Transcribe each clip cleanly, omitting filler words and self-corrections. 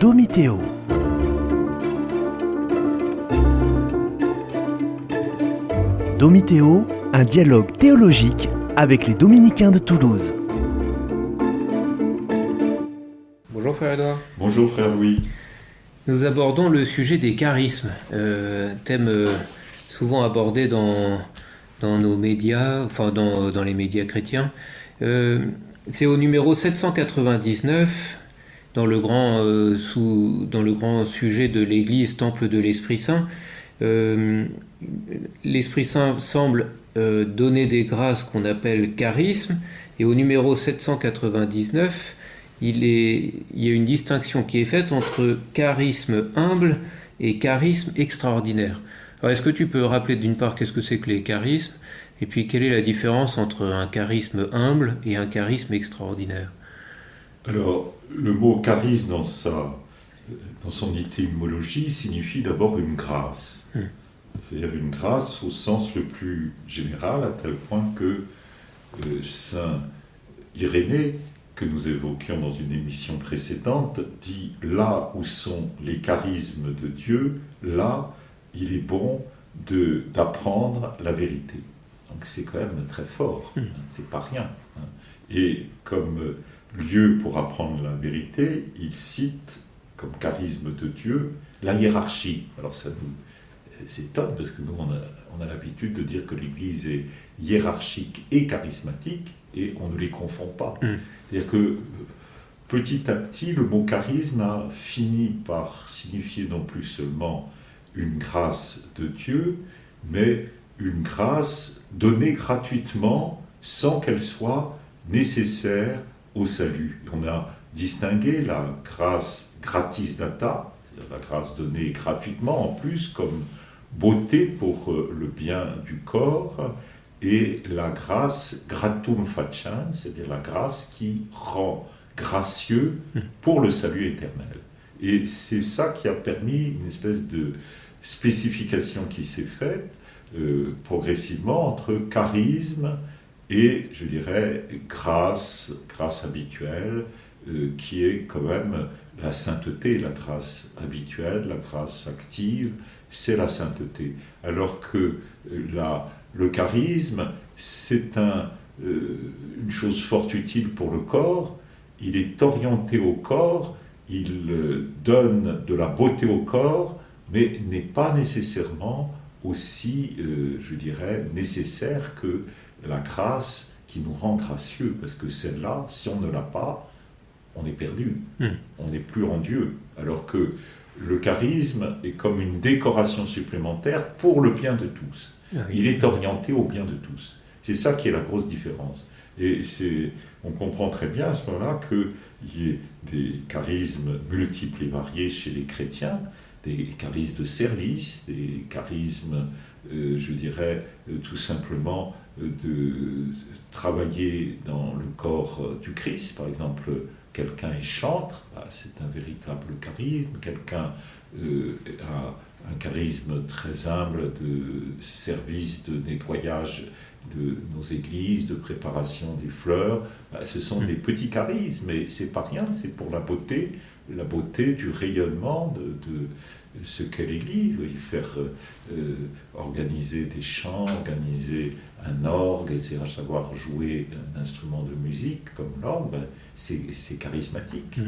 Domiteo. Domiteo, un dialogue théologique avec les dominicains de Toulouse. Bonjour frère Edouard. Bonjour frère Louis. Nous abordons le sujet des charismes, thème souvent abordé dans nos médias, enfin dans les médias chrétiens. C'est au numéro 799, dans le grand sujet de l'Église, Temple de l'Esprit Saint. L'Esprit Saint semble donner des grâces qu'on appelle charismes, et au numéro 799, il y a une distinction qui est faite entre charisme humble et charisme extraordinaire. Alors, est-ce que tu peux rappeler d'une part qu'est-ce que c'est que les charismes, et puis quelle est la différence entre un charisme humble et un charisme extraordinaire? Alors, le mot charisme dans son étymologie signifie d'abord une grâce. C'est-à-dire une grâce au sens le plus général, à tel point que Saint Irénée, que nous évoquions dans une émission précédente, dit « là où sont les charismes de Dieu, là, il est bon d'apprendre la vérité ». Donc c'est quand même très fort, c'est pas rien. Et comme lieu pour apprendre la vérité, il cite, comme charisme de Dieu, la hiérarchie. Alors ça nous étonne, parce que nous, on a l'habitude de dire que l'Église est hiérarchique et charismatique, et on ne les confond pas. C'est-à-dire que petit à petit, le mot charisme a fini par signifier non plus seulement une grâce de Dieu, mais une grâce donnée gratuitement sans qu'elle soit nécessaire au salut. On a distingué la grâce gratis data, la grâce donnée gratuitement en plus comme beauté pour le bien du corps, et la grâce gratum faciam, c'est-à-dire la grâce qui rend gracieux pour le salut éternel. Et c'est ça qui a permis une espèce de spécification qui s'est faite progressivement entre charisme et, je dirais, grâce habituelle, qui est quand même la sainteté. La grâce habituelle, la grâce active, c'est la sainteté. Alors que le charisme, c'est une chose fort utile pour le corps. Il est orienté au corps, il donne de la beauté au corps, mais n'est pas nécessairement aussi, je dirais, nécessaire que la grâce qui nous rend gracieux. Parce que celle-là, si on ne l'a pas, on est perdu. On n'est plus en Dieu. Alors que le charisme est comme une décoration supplémentaire pour le bien de tous. Il est orienté au bien de tous. C'est ça qui est la grosse différence. Et on comprend très bien à ce moment-là qu'il y ait des charismes multiples et variés chez les chrétiens, des charismes de service, des charismes, je dirais, tout simplement de travailler dans le corps du Christ. Par exemple, quelqu'un est chantre, c'est un véritable charisme. Quelqu'un a un charisme très humble de service, de nettoyage de nos églises, de préparation des fleurs. Ce sont des petits charismes, mais c'est pas rien, c'est pour la beauté du rayonnement de ce qu'est l'Église. Oui, faire organiser des chants, organiser un orgue, etc., savoir jouer un instrument de musique comme l'orgue, c'est charismatique.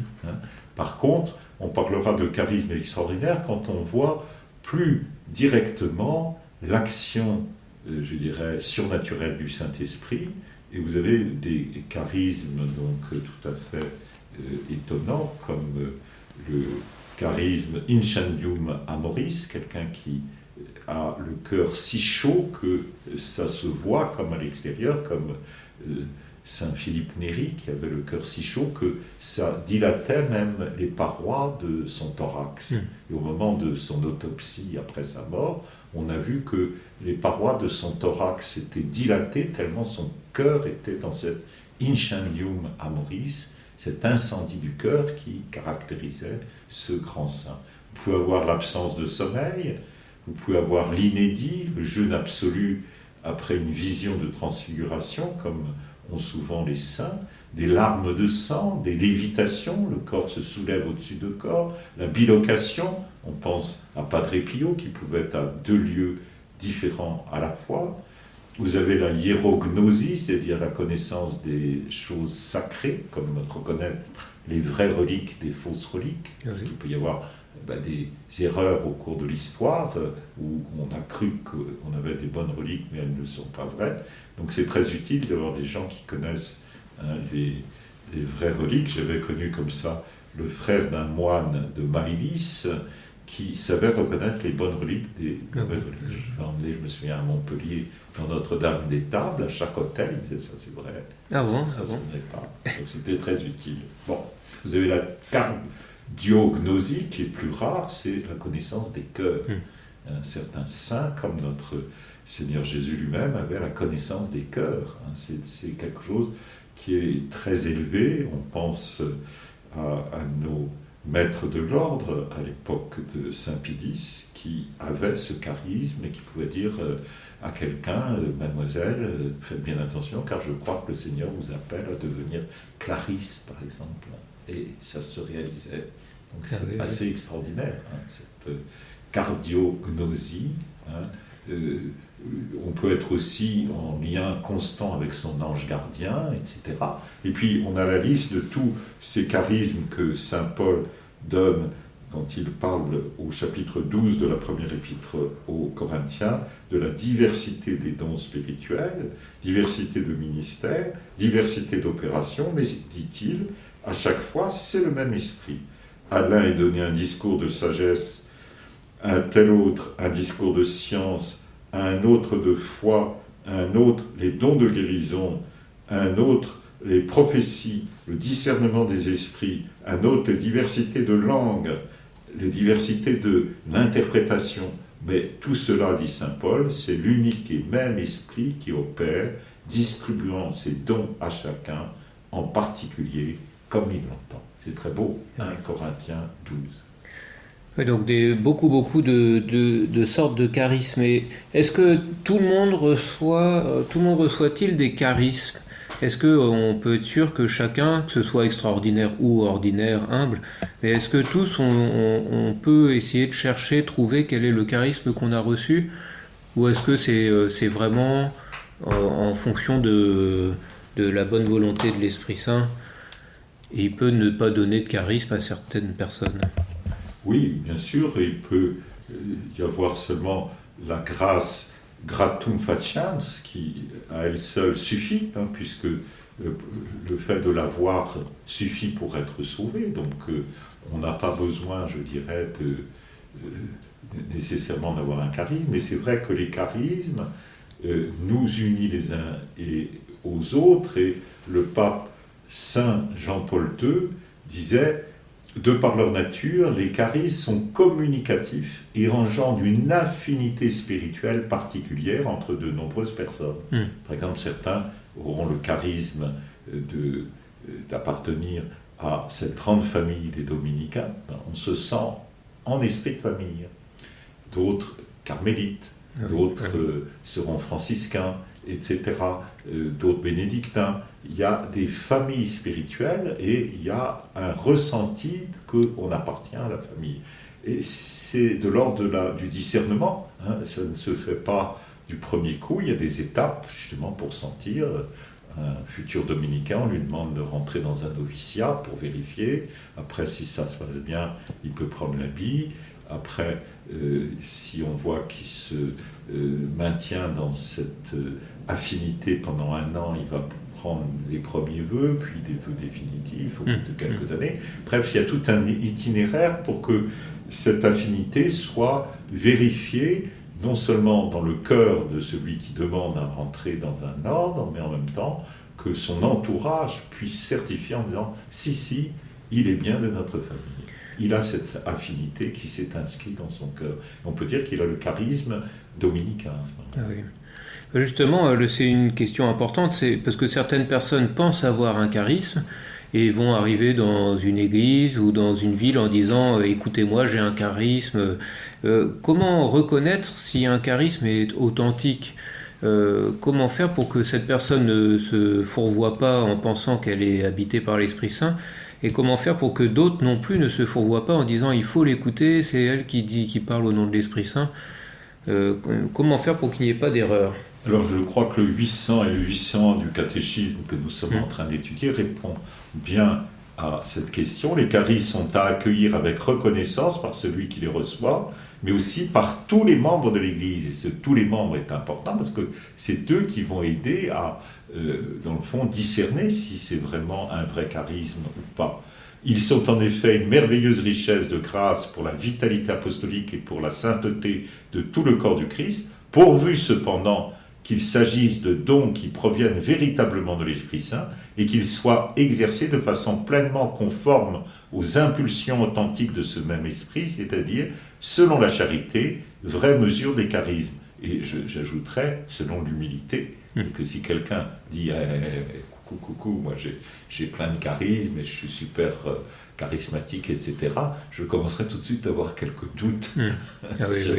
Par contre, on parlera de charisme extraordinaire quand on voit plus directement l'action, je dirais, surnaturelle du Saint-Esprit, et vous avez des charismes donc tout à fait étonnants, comme le charisme Incendium Amoris, quelqu'un qui a le cœur si chaud que ça se voit comme à l'extérieur, comme Saint Philippe Néri, qui avait le cœur si chaud que ça dilatait même les parois de son thorax. Et au moment de son autopsie, après sa mort, on a vu que les parois de son thorax étaient dilatées tellement son cœur était dans cet incendium amoris, cet incendie du cœur qui caractérisait ce grand saint. Vous pouvez avoir l'absence de sommeil, vous pouvez avoir l'inédit, le jeûne absolu après une vision de transfiguration, comme ont souvent les saints, des larmes de sang, des lévitations, le corps se soulève au-dessus du corps, la bilocation, on pense à Padre Pio qui pouvait être à 2 lieux différents à la fois. Vous avez la hiérognosie, c'est-à-dire la connaissance des choses sacrées, comme reconnaître les vraies reliques des fausses reliques. Parce qu'il peut y avoir des erreurs au cours de l'histoire où on a cru qu'on avait des bonnes reliques, mais elles ne sont pas vraies. Donc c'est très utile d'avoir des gens qui connaissent les vraies reliques. J'avais connu comme ça le frère d'un moine de Maïlis qui savait reconnaître les bonnes reliques des mauvaises reliques. Je l'ai emmené, je me souviens, à Montpellier, dans Notre-Dame des Tables, à chaque hôtel, il disait ça c'est vrai, ça ne l'est pas. Donc c'était très utile. Bon, vous avez la cardiognosie qui est plus rare, c'est la connaissance des cœurs. Certains saints, comme notre Seigneur Jésus lui-même, avait la connaissance des cœurs. C'est quelque chose qui est très élevé. On pense à nos maîtres de l'ordre à l'époque de Saint Pie qui avait ce charisme et qui pouvait dire à quelqu'un, mademoiselle, faites bien attention car je crois que le Seigneur vous appelle à devenir Clarisse par exemple, et ça se réalisait. Donc c'est assez extraordinaire, cette cardiognosie. On peut être aussi en lien constant avec son ange gardien, etc. Et puis on a la liste de tous ces charismes que saint Paul donne quand il parle au chapitre 12 de la première épître aux Corinthiens de la diversité des dons spirituels, diversité de ministères, diversité d'opérations, mais dit-il, à chaque fois c'est le même esprit. À l'un est donné un discours de sagesse, à un tel autre un discours de science, à un autre de foi, à un autre les dons de guérison, à un autre les prophéties, le discernement des esprits, à un autre les diversités de langues, les diversités de l'interprétation. Mais tout cela, dit saint Paul, c'est l'unique et même esprit qui opère, distribuant ses dons à chacun, en particulier comme il l'entend. C'est très beau, 1 Corinthiens 12. Oui, donc beaucoup de sortes de charismes. Et est-ce que tout le monde reçoit-il des charismes? Est-ce qu'on peut être sûr que chacun, que ce soit extraordinaire ou ordinaire, humble, mais est-ce que tous on peut essayer de chercher, trouver quel est le charisme qu'on a reçu? Ou est-ce que c'est vraiment en fonction de la bonne volonté de l'Esprit Saint, et il peut ne pas donner de charisme à certaines personnes? Oui, bien sûr, et il peut y avoir seulement la grâce gratum faciens qui à elle seule suffit, puisque le fait de l'avoir suffit pour être sauvé. Donc on n'a pas besoin, je dirais, nécessairement d'avoir un charisme, mais c'est vrai que les charismes nous unissent les uns et aux autres, et le pape Saint Jean-Paul II disait: de par leur nature, les charismes sont communicatifs et engendrent une affinité spirituelle particulière entre de nombreuses personnes. Par exemple, certains auront le charisme d'appartenir à cette grande famille des dominicains. On se sent en esprit de famille. D'autres carmélites, d'autres seront franciscains, etc. D'autres bénédictins. Il y a des familles spirituelles et il y a un ressenti qu'on appartient à la famille. Et c'est de l'ordre du discernement. Ça ne se fait pas du premier coup. Il y a des étapes justement pour sentir. Un futur dominicain, on lui demande de rentrer dans un noviciat pour vérifier. Après, si ça se passe bien, il peut prendre l'habit. Après, si on voit qu'il se maintient dans cette affinité pendant 1 an, il va prendre les premiers vœux, puis des vœux définitifs au bout de quelques années. Bref, il y a tout un itinéraire pour que cette affinité soit vérifiée, non seulement dans le cœur de celui qui demande à rentrer dans un ordre, mais en même temps que son entourage puisse certifier en disant « si, il est bien de notre famille ». Il a cette affinité qui s'est inscrite dans son cœur. On peut dire qu'il a le charisme dominicain. Ah oui. Justement, c'est une question importante, c'est parce que certaines personnes pensent avoir un charisme et vont arriver dans une église ou dans une ville en disant « écoutez-moi, j'ai un charisme ». Comment reconnaître si un charisme est authentique? comment faire pour que cette personne ne se fourvoie pas en pensant qu'elle est habitée par l'Esprit Saint, et comment faire pour que d'autres non plus ne se fourvoient pas en disant il faut l'écouter, c'est elle qui parle au nom de l'Esprit Saint. Comment faire pour qu'il n'y ait pas d'erreur? Alors je crois que le 800 et le 800 du catéchisme que nous sommes en train d'étudier répond bien à cette question. Les charismes sont à accueillir avec reconnaissance par celui qui les reçoit, mais aussi par tous les membres de l'Église. Et ce tous les membres est important parce que c'est eux qui vont aider à, dans le fond, discerner si c'est vraiment un vrai charisme ou pas. Ils sont en effet une merveilleuse richesse de grâce pour la vitalité apostolique et pour la sainteté de tout le corps du Christ, pourvu cependant qu'il s'agisse de dons qui proviennent véritablement de l'Esprit Saint et qu'ils soient exercés de façon pleinement conforme aux impulsions authentiques de ce même esprit, c'est-à-dire selon la charité, vraie mesure des charismes. Et j'ajouterais, selon l'humilité, et que si quelqu'un dit coucou, moi j'ai plein de charisme et je suis super charismatique, etc., je commencerai tout de suite à avoir quelques doutes sur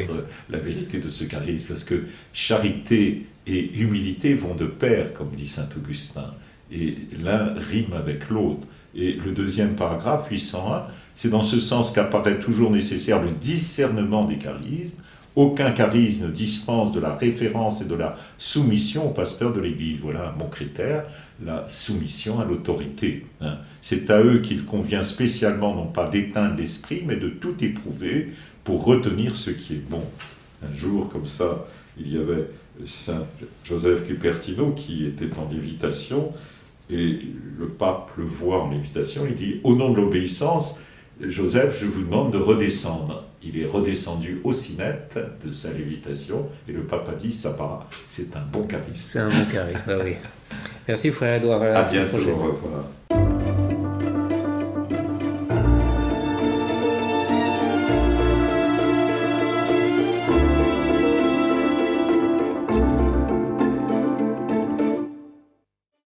la vérité de ce charisme, parce que charité et humilité vont de pair, comme dit saint Augustin, et l'un rime avec l'autre. Et le deuxième paragraphe, 801, c'est dans ce sens qu'apparaît toujours nécessaire le discernement des charismes. Aucun charisme ne dispense de la référence et de la soumission au pasteur de l'Église. Voilà un bon critère, la soumission à l'autorité. C'est à eux qu'il convient spécialement non pas d'éteindre l'esprit, mais de tout éprouver pour retenir ce qui est bon. Un jour, comme ça, il y avait saint Joseph Cupertino qui était en lévitation, et le pape le voit en lévitation, il dit « Au nom de l'obéissance, Joseph, je vous demande de redescendre. » Il est redescendu aussi net de sa lévitation, et le pape a dit « Ça va, c'est un bon charisme. » C'est un bon charisme, oui. Merci frère Edouard. À bientôt, au revoir.